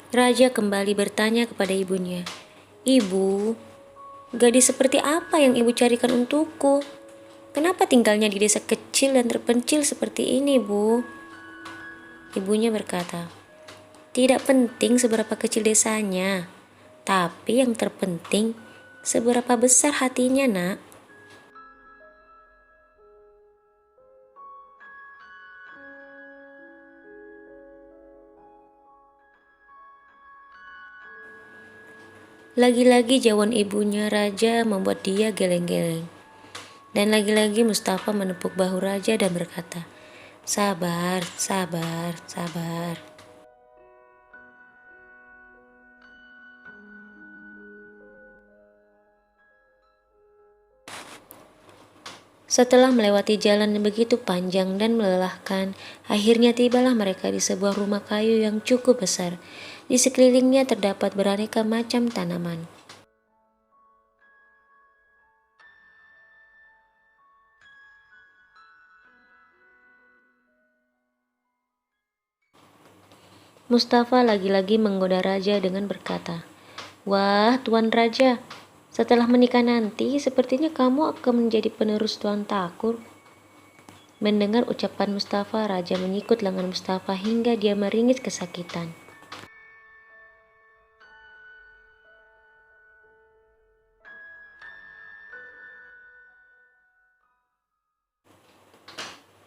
Raja kembali bertanya kepada ibunya, "Ibu, gadis seperti apa yang ibu carikan untukku? Kenapa tinggalnya di desa kecil dan terpencil seperti ini, Bu?" Ibunya berkata, "Tidak penting seberapa kecil desanya, tapi yang terpenting seberapa besar hatinya, Nak." Lagi-lagi jawab ibunya Raja membuat dia geleng-geleng. Dan lagi-lagi Mustafa menepuk bahu Raja dan berkata, "Sabar, sabar, sabar." Setelah melewati jalan yang begitu panjang dan melelahkan, akhirnya tibalah mereka di sebuah rumah kayu yang cukup besar. Di sekelilingnya terdapat beraneka macam tanaman. Mustafa lagi-lagi menggoda Raja dengan berkata, "Wah, Tuan Raja, setelah menikah nanti sepertinya kamu akan menjadi penerus Tuan Takur." Mendengar ucapan Mustafa, Raja menyikut lengan Mustafa hingga dia meringis kesakitan.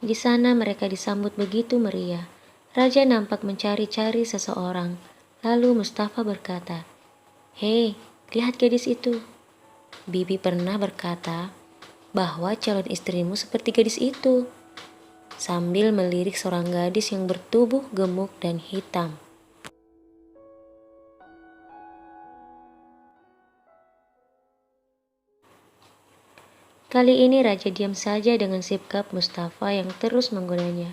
Di sana mereka disambut begitu meriah. Raja nampak mencari-cari seseorang. Lalu Mustafa berkata, "Hei, lihat gadis itu." Bibi pernah berkata bahwa calon istrimu seperti gadis itu, sambil melirik seorang gadis yang bertubuh gemuk dan hitam. Kali ini Raja diam saja dengan sikap Mustafa yang terus menggodanya.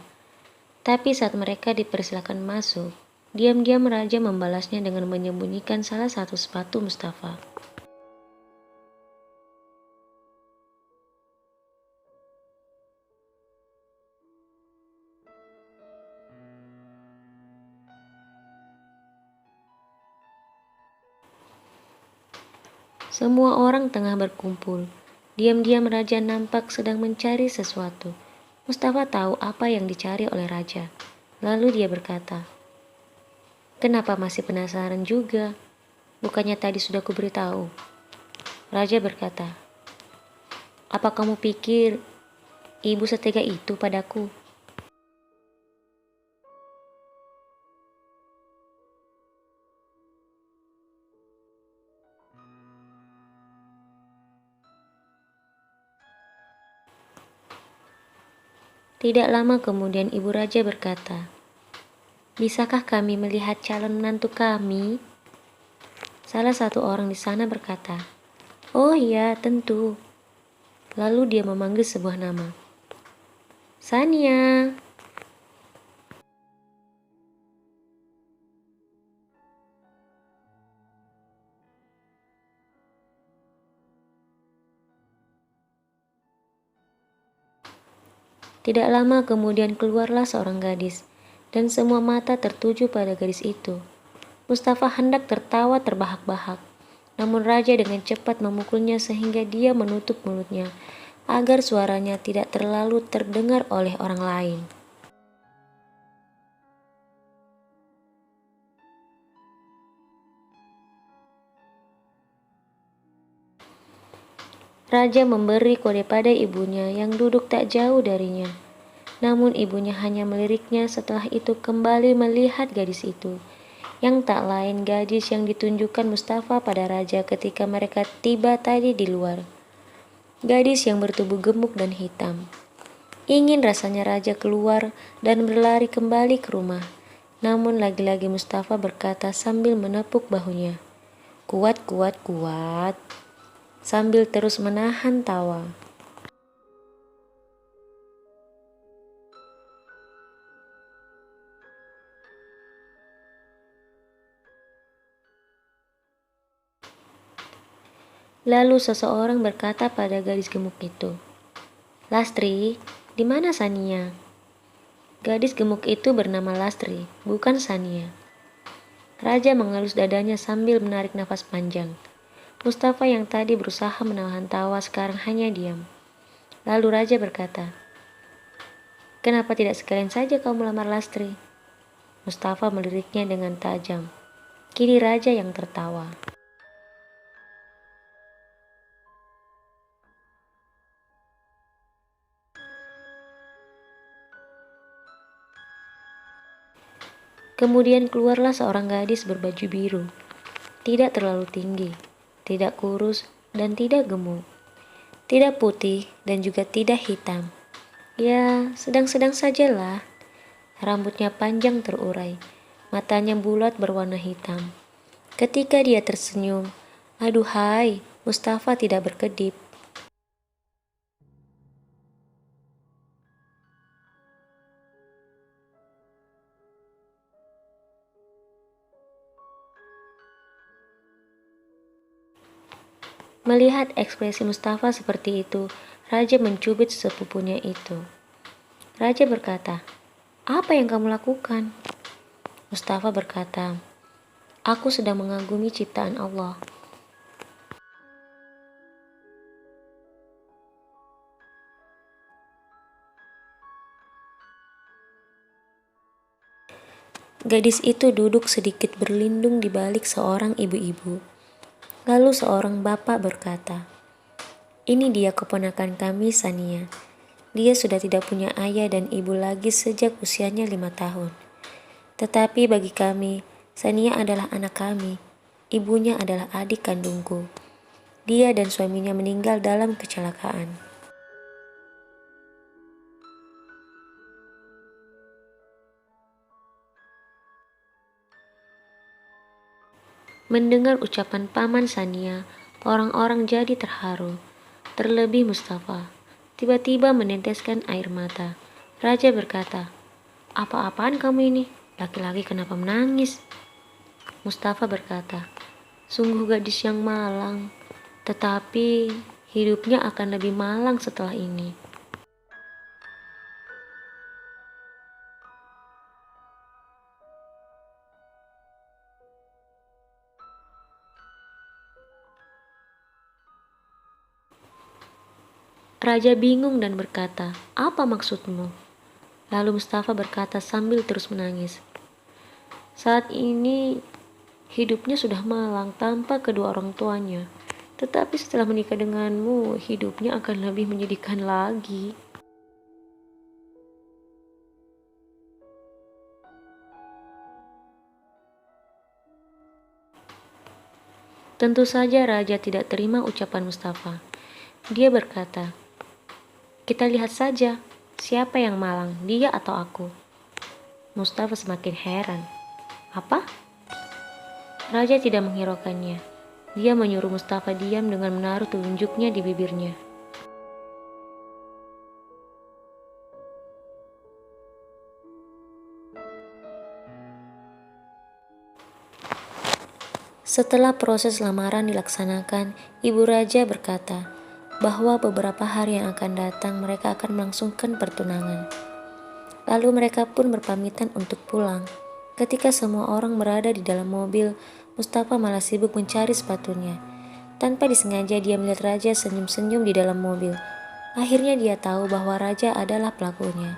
Tapi saat mereka dipersilakan masuk, diam-diam Raja membalasnya dengan menyembunyikan salah satu sepatu Mustafa. Semua orang tengah berkumpul. Diam-diam Raja nampak sedang mencari sesuatu. Mustafa tahu apa yang dicari oleh Raja. Lalu dia berkata, "Kenapa masih penasaran juga? Bukannya tadi sudah kuberitahu?" Raja berkata, "Apa kamu pikir ibu setega itu padaku?" Tidak lama kemudian ibu Raja berkata, "Bisakah kami melihat calon menantu kami?" Salah satu orang di sana berkata, "Oh iya, tentu." Lalu dia memanggil sebuah nama. "Sania." Tidak lama kemudian keluarlah seorang gadis, dan semua mata tertuju pada gadis itu. Mustafa hendak tertawa terbahak-bahak, namun Raja dengan cepat memukulnya sehingga dia menutup mulutnya, agar suaranya tidak terlalu terdengar oleh orang lain. Raja memberi kode pada ibunya yang duduk tak jauh darinya. Namun ibunya hanya meliriknya, setelah itu kembali melihat gadis itu, yang tak lain gadis yang ditunjukkan Mustafa pada Raja ketika mereka tiba tadi di luar. Gadis yang bertubuh gemuk dan hitam. Ingin rasanya Raja keluar dan berlari kembali ke rumah. Namun lagi-lagi Mustafa berkata sambil menepuk bahunya, "Kuat, kuat, kuat," sambil terus menahan tawa. Lalu seseorang berkata pada gadis gemuk itu, "Lastri, di mana Sania?" Gadis gemuk itu bernama Lastri, bukan Sania. Raja mengelus dadanya sambil menarik nafas panjang. Mustafa yang tadi berusaha menahan tawa sekarang hanya diam. Lalu Raja berkata, "Kenapa tidak sekalian saja kau melamar Lastri?" Mustafa meliriknya dengan tajam. Kini Raja yang tertawa. Kemudian keluarlah seorang gadis berbaju biru. Tidak terlalu tinggi, tidak kurus, dan tidak gemuk. Tidak putih dan juga tidak hitam. Ya, sedang-sedang sajalah. Rambutnya panjang terurai, matanya bulat berwarna hitam. Ketika dia tersenyum, aduhai, Mustafa tidak berkedip. Melihat ekspresi Mustafa seperti itu, Raja mencubit sepupunya itu. Raja berkata, "Apa yang kamu lakukan?" Mustafa berkata, "Aku sedang mengagumi ciptaan Allah." Gadis itu duduk sedikit berlindung di balik seorang ibu-ibu. Lalu seorang bapak berkata, "Ini dia keponakan kami, Sania. Dia sudah tidak punya ayah dan ibu lagi sejak usianya 5 tahun. Tetapi bagi kami, Sania adalah anak kami. Ibunya adalah adik kandungku. Dia dan suaminya meninggal dalam kecelakaan." Mendengar ucapan paman Sania, orang-orang jadi terharu. Terlebih Mustafa, tiba-tiba meneteskan air mata. Raja berkata, "Apa-apaan kamu ini? Laki-laki kenapa menangis?" Mustafa berkata, "Sungguh gadis yang malang, tetapi hidupnya akan lebih malang setelah ini." Raja bingung dan berkata, "Apa maksudmu?" Lalu Mustafa berkata sambil terus menangis, "Saat ini hidupnya sudah malang tanpa kedua orang tuanya. Tetapi setelah menikah denganmu, hidupnya akan lebih menyedihkan lagi." Tentu saja Raja tidak terima ucapan Mustafa. Dia berkata, "Kita lihat saja, siapa yang malang, dia atau aku?" Mustafa semakin heran. "Apa?" Raja tidak menghiraukannya. Dia menyuruh Mustafa diam dengan menaruh telunjuknya di bibirnya. Setelah proses lamaran dilaksanakan, Ibu Raja berkata bahwa beberapa hari yang akan datang mereka akan melangsungkan pertunangan. Lalu mereka pun berpamitan untuk pulang. Ketika semua orang berada di dalam mobil, Mustafa malah sibuk mencari sepatunya. Tanpa disengaja dia melihat Raja senyum-senyum di dalam mobil. Akhirnya dia tahu bahwa Raja adalah pelakunya.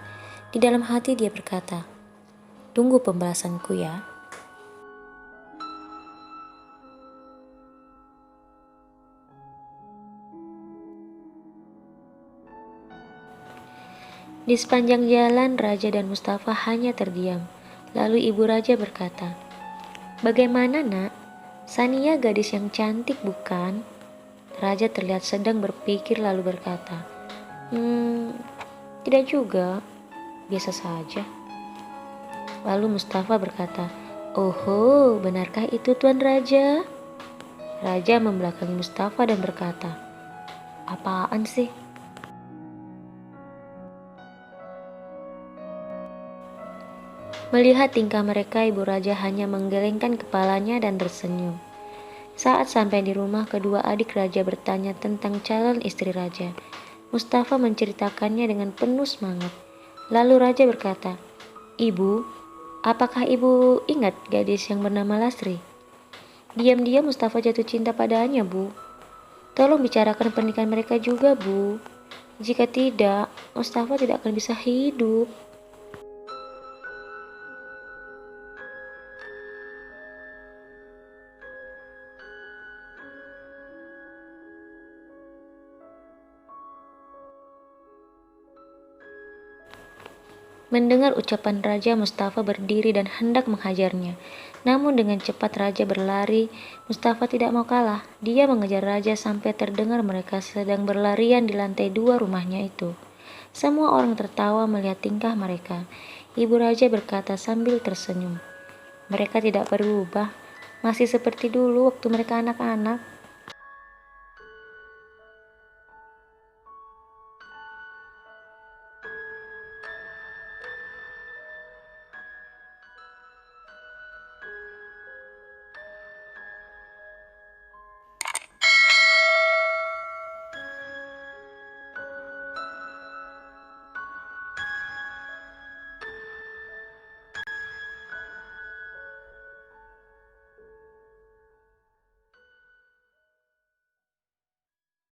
Di dalam hati dia berkata, "Tunggu pembalasanku ya." Di sepanjang jalan, Raja dan Mustafa hanya terdiam. Lalu Ibu Raja berkata, "Bagaimana, Nak? Sania gadis yang cantik, bukan?" Raja terlihat sedang berpikir lalu berkata, Tidak juga, biasa saja." Lalu Mustafa berkata, "Oho, benarkah itu Tuan Raja?" Raja membelakangi Mustafa dan berkata, "Apaan sih?" Melihat tingkah mereka, Ibu Raja hanya menggelengkan kepalanya dan tersenyum. Saat sampai di rumah, kedua adik Raja bertanya tentang calon istri Raja. Mustafa menceritakannya dengan penuh semangat. Lalu Raja berkata, "Ibu, Apakah ibu ingat gadis yang bernama Lasri? Diam-diam Mustafa jatuh cinta padanya, Bu. Tolong bicarakan pernikahan mereka juga, Bu. Jika tidak, Mustafa tidak akan bisa hidup. Mendengar ucapan raja, Mustafa berdiri dan hendak menghajarnya. Namun dengan cepat raja berlari. Mustafa tidak mau kalah. Dia mengejar raja sampai terdengar mereka sedang berlarian di lantai 2 rumahnya itu. Semua orang tertawa melihat tingkah mereka. Ibu raja berkata sambil tersenyum, "Mereka tidak berubah, masih seperti dulu waktu mereka anak-anak."